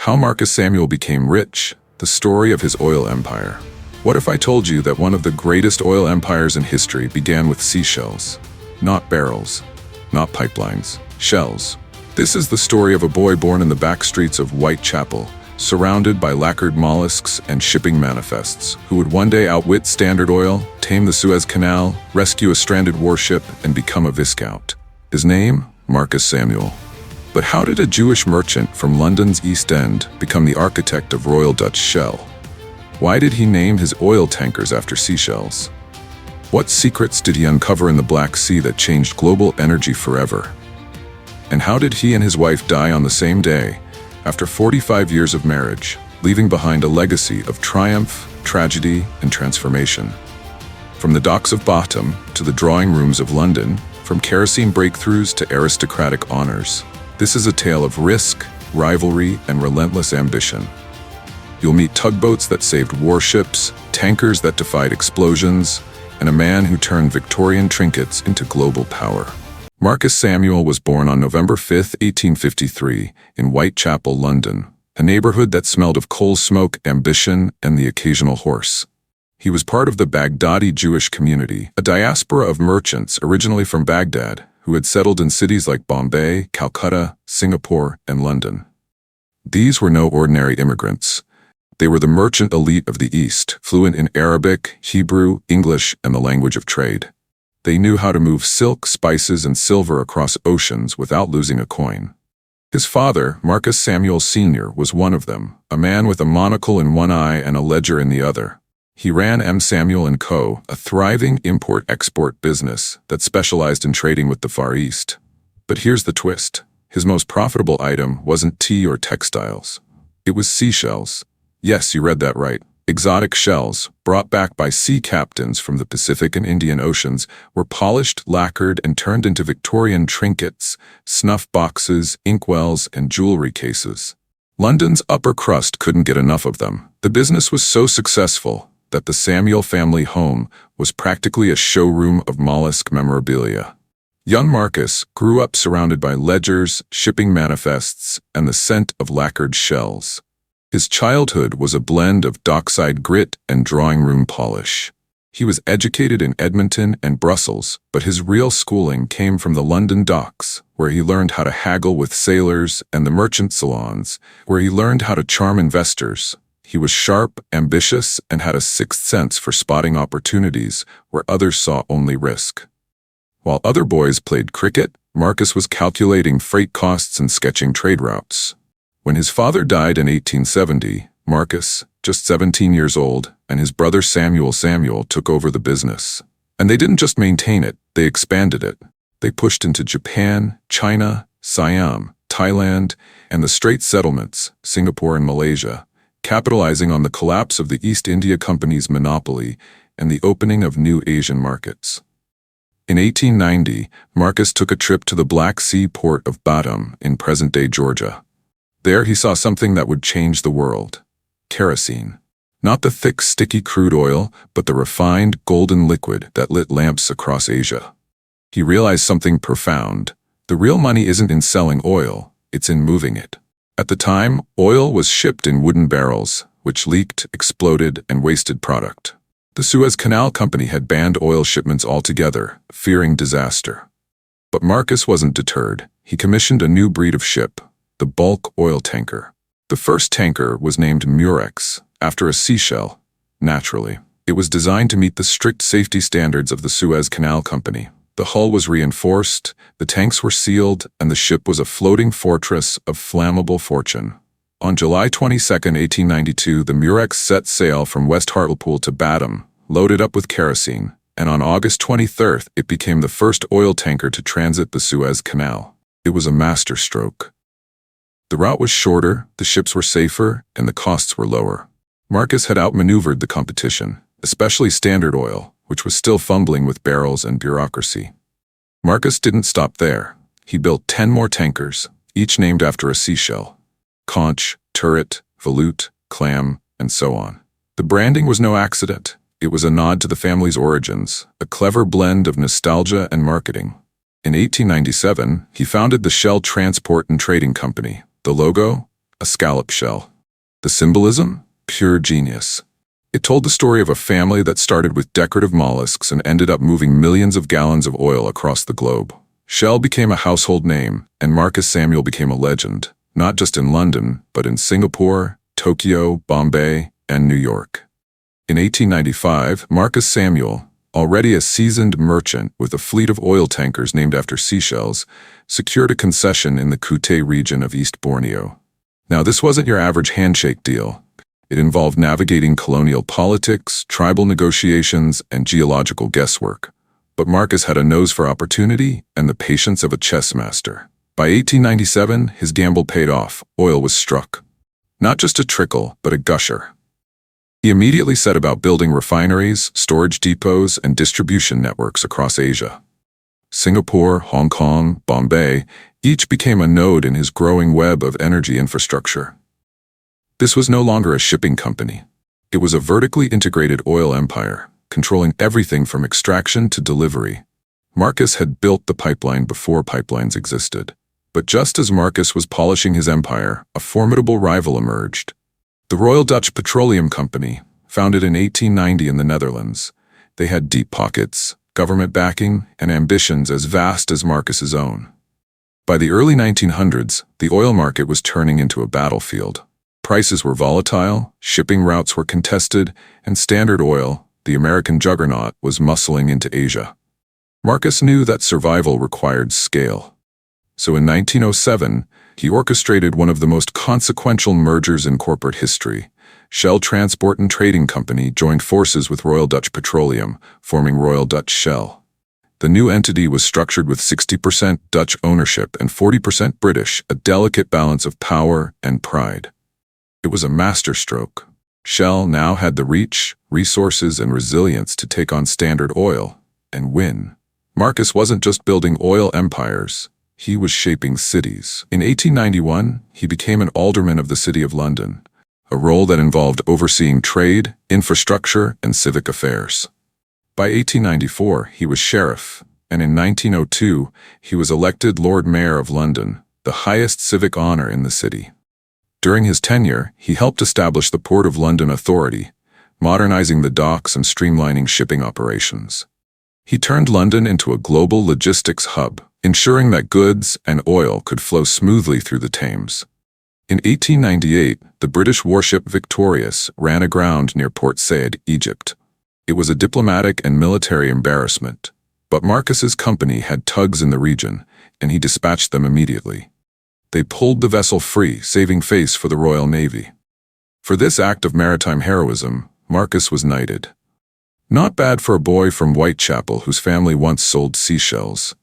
How Marcus Samuel became rich, the story of his oil empire. What if I told you that one of the greatest oil empires in history began with seashells? Not barrels, not pipelines, shells. This is the story of a boy born in the backstreets of Whitechapel, surrounded by lacquered mollusks and shipping manifests, who would one day outwit Standard Oil, tame the Suez Canal, rescue a stranded warship, and become a Viscount. His name? Marcus Samuel. But how did a Jewish merchant from London's East End become the architect of Royal Dutch Shell? Why did he name his oil tankers after seashells? What secrets did he uncover in the Black Sea that changed global energy forever? And how did he and his wife die on the same day, after 45 years of marriage, leaving behind a legacy of triumph, tragedy, and transformation? From the docks of Batum to the drawing rooms of London, from kerosene breakthroughs to aristocratic honors, this is a tale of risk, rivalry, and relentless ambition. You'll meet tugboats that saved warships, tankers that defied explosions, and a man who turned Victorian trinkets into global power. Marcus Samuel was born on November 5, 1853, in Whitechapel, London, a neighborhood that smelled of coal smoke, ambition, and the occasional horse. He was part of the Baghdadi Jewish community, a diaspora of merchants originally from Baghdad, who had settled in cities like Bombay, Calcutta, Singapore, and London. These were no ordinary immigrants. They were the merchant elite of the East, fluent in Arabic, Hebrew, English, and the language of trade. They knew how to move silk, spices, and silver across oceans without losing a coin. His father, Marcus Samuel Sr., was one of them, a man with a monocle in one eye and a ledger in the other. He ran M. Samuel & Co., a thriving import-export business that specialized in trading with the Far East. But here's the twist. His most profitable item wasn't tea or textiles. It was seashells. Yes, you read that right. Exotic shells, brought back by sea captains from the Pacific and Indian Oceans, were polished, lacquered, and turned into Victorian trinkets, snuff boxes, inkwells, and jewelry cases. London's upper crust couldn't get enough of them. The business was so successful that the Samuel family home was practically a showroom of mollusk memorabilia. Young Marcus grew up surrounded by ledgers, shipping manifests, and the scent of lacquered shells. His childhood was a blend of dockside grit and drawing room polish. He was educated in Edmonton and Brussels, but his real schooling came from the London docks, where he learned how to haggle with sailors, and the merchant salons, where he learned how to charm investors. He was sharp, ambitious, and had a sixth sense for spotting opportunities where others saw only risk. While other boys played cricket, Marcus was calculating freight costs and sketching trade routes. When his father died in 1870, Marcus, just 17 years old, and his brother Samuel took over the business. And they didn't just maintain it, they expanded it. They pushed into Japan, China, Siam, Thailand, and the Strait settlements, Singapore and Malaysia, capitalizing on the collapse of the East India Company's monopoly and the opening of new Asian markets. In 1890, Marcus took a trip to the Black Sea port of Batum in present-day Georgia. There he saw something that would change the world. Kerosene. Not the thick, sticky crude oil, but the refined, golden liquid that lit lamps across Asia. He realized something profound. The real money isn't in selling oil, it's in moving it. At the time, oil was shipped in wooden barrels, which leaked, exploded, and wasted product. The Suez Canal Company had banned oil shipments altogether, fearing disaster. But Marcus wasn't deterred. He commissioned a new breed of ship, the bulk oil tanker. The first tanker was named Murex, after a seashell. Naturally, it was designed to meet the strict safety standards of the Suez Canal Company. The hull was reinforced, the tanks were sealed, and the ship was a floating fortress of flammable fortune. On July 22, 1892, the Murex set sail from West Hartlepool to Batum, loaded up with kerosene, and on August 23rd, it became the first oil tanker to transit the Suez Canal. It was a masterstroke. The route was shorter, the ships were safer, and the costs were lower. Marcus had outmaneuvered the competition, especially Standard Oil, which was still fumbling with barrels and bureaucracy. Marcus didn't stop there. He built 10 more tankers, each named after a seashell. Conch, turret, volute, clam, and so on. The branding was no accident. It was a nod to the family's origins, a clever blend of nostalgia and marketing. In 1897, he founded the Shell Transport and Trading Company. The logo? a scallop shell. The symbolism? Pure genius. It told the story of a family that started with decorative mollusks and ended up moving millions of gallons of oil across the globe. Shell became a household name, and Marcus Samuel became a legend, not just in London, but in Singapore, Tokyo, Bombay, and New York. In 1895, Marcus Samuel, already a seasoned merchant with a fleet of oil tankers named after seashells, secured a concession in the Kute region of East Borneo. Now, this wasn't your average handshake deal. It involved navigating colonial politics, tribal negotiations, and geological guesswork. But Marcus had a nose for opportunity and the patience of a chess master. By 1897, his gamble paid off. Oil was struck. Not just a trickle, but a gusher. He immediately set about building refineries, storage depots, and distribution networks across Asia. Singapore, Hong Kong, Bombay, each became a node in his growing web of energy infrastructure. This was no longer a shipping company. It was a vertically integrated oil empire, controlling everything from extraction to delivery. Marcus had built the pipeline before pipelines existed. But just as Marcus was polishing his empire, a formidable rival emerged. The Royal Dutch Petroleum Company, founded in 1890 in the Netherlands. They had deep pockets, government backing, and ambitions as vast as Marcus's own. By the early 1900s, the oil market was turning into a battlefield. Prices were volatile, shipping routes were contested, and Standard Oil, the American juggernaut, was muscling into Asia. Marcus knew that survival required scale. So in 1907, he orchestrated one of the most consequential mergers in corporate history. Shell Transport and Trading Company joined forces with Royal Dutch Petroleum, forming Royal Dutch Shell. The new entity was structured with 60% Dutch ownership and 40% British, a delicate balance of power and pride. It was a masterstroke. Shell now had the reach, resources, and resilience to take on Standard Oil and win. Marcus wasn't just building oil empires. He was shaping cities. In 1891, he became an alderman of the City of London, a role that involved overseeing trade, infrastructure, and civic affairs. By 1894, he was sheriff, and in 1902, he was elected Lord Mayor of London, the highest civic honor in the city. During his tenure, he helped establish the Port of London Authority, modernizing the docks and streamlining shipping operations. He turned London into a global logistics hub, ensuring that goods and oil could flow smoothly through the Thames. In 1898, the British warship Victorian ran aground near Port Said, Egypt. It was a diplomatic and military embarrassment, but Marcus's company had tugs in the region, and he dispatched them immediately. They pulled the vessel free, saving face for the Royal Navy. For this act of maritime heroism, Marcus was knighted. Not bad for a boy from Whitechapel whose family once sold seashells.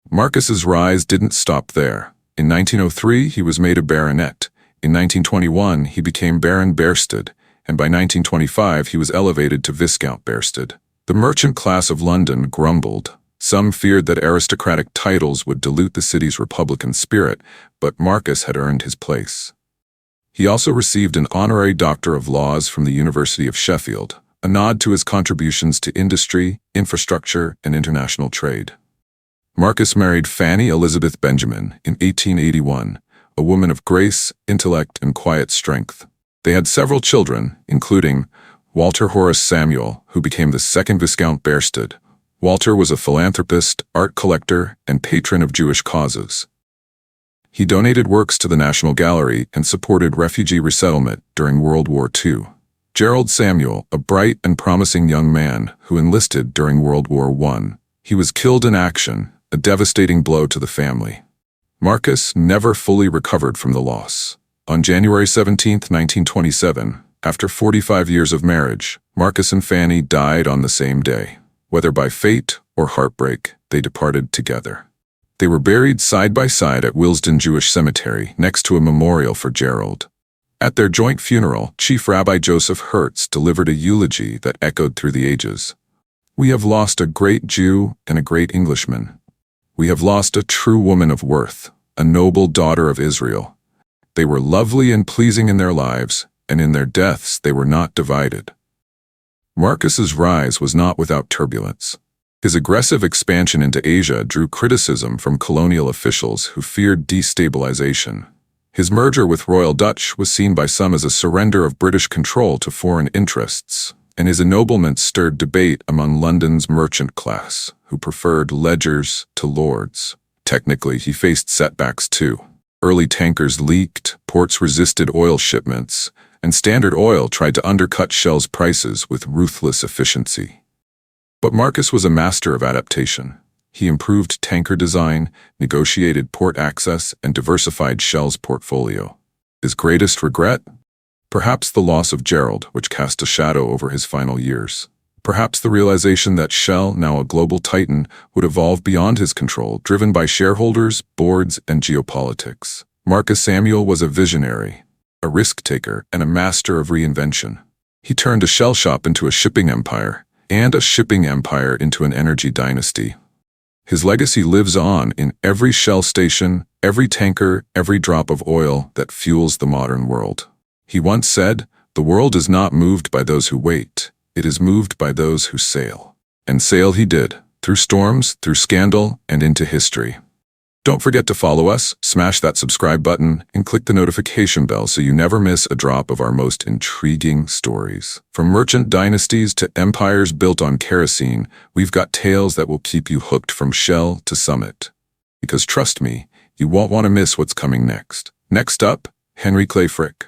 Marcus's rise didn't stop there. In 1903, he was made a baronet. In 1921, he became Baron Bearsted, and by 1925, he was elevated to Viscount Bearsted. The merchant class of London grumbled. Some feared that aristocratic titles would dilute the city's republican spirit, but Marcus had earned his place. He also received an honorary Doctor of Laws from the University of Sheffield, a nod to his contributions to industry, infrastructure, and international trade. Marcus married Fanny Elizabeth Benjamin in 1881, a woman of grace, intellect, and quiet strength. They had several children, including Walter Horace Samuel, who became the second Viscount Bearsted. Walter was a philanthropist, art collector, and patron of Jewish causes. He donated works to the National Gallery and supported refugee resettlement during World War II. Gerald Samuel, a bright and promising young man who enlisted during World War I. He was killed in action, a devastating blow to the family. Marcus never fully recovered from the loss. On January 17, 1927, after 45 years of marriage, Marcus and Fanny died on the same day. Whether by fate or heartbreak, they departed together. They were buried side by side at Willesden Jewish Cemetery next to a memorial for Gerald. At their joint funeral, Chief Rabbi Joseph Hertz delivered a eulogy that echoed through the ages. "We have lost a great Jew and a great Englishman. We have lost a true woman of worth, a noble daughter of Israel. They were lovely and pleasing in their lives, and in their deaths they were not divided." Marcus's rise was not without turbulence. His aggressive expansion into Asia drew criticism from colonial officials who feared destabilization. His merger with Royal Dutch was seen by some as a surrender of British control to foreign interests, and his ennoblement stirred debate among London's merchant class, who preferred ledgers to lords. Technically, he faced setbacks too. Early tankers leaked, ports resisted oil shipments, and Standard Oil tried to undercut Shell's prices with ruthless efficiency. But Marcus was a master of adaptation. He improved tanker design, negotiated port access, and diversified Shell's portfolio. His greatest regret? Perhaps the loss of Gerald, which cast a shadow over his final years. Perhaps the realization that Shell, now a global titan, would evolve beyond his control, driven by shareholders, boards, and geopolitics. Marcus Samuel was a visionary, a risk-taker, and a master of reinvention. He turned a shell shop into a shipping empire, and a shipping empire into an energy dynasty. His legacy lives on in every Shell station, every tanker, every drop of oil that fuels the modern world. He once said, "The world is not moved by those who wait. It is moved by those who sail." And sail he did, through storms, through scandal, and into history. Don't forget to follow us, smash that subscribe button, and click the notification bell so you never miss a drop of our most intriguing stories. From merchant dynasties to empires built on kerosene, we've got tales that will keep you hooked from shell to summit. Because trust me, you won't want to miss what's coming next. Next up, Henry Clay Frick.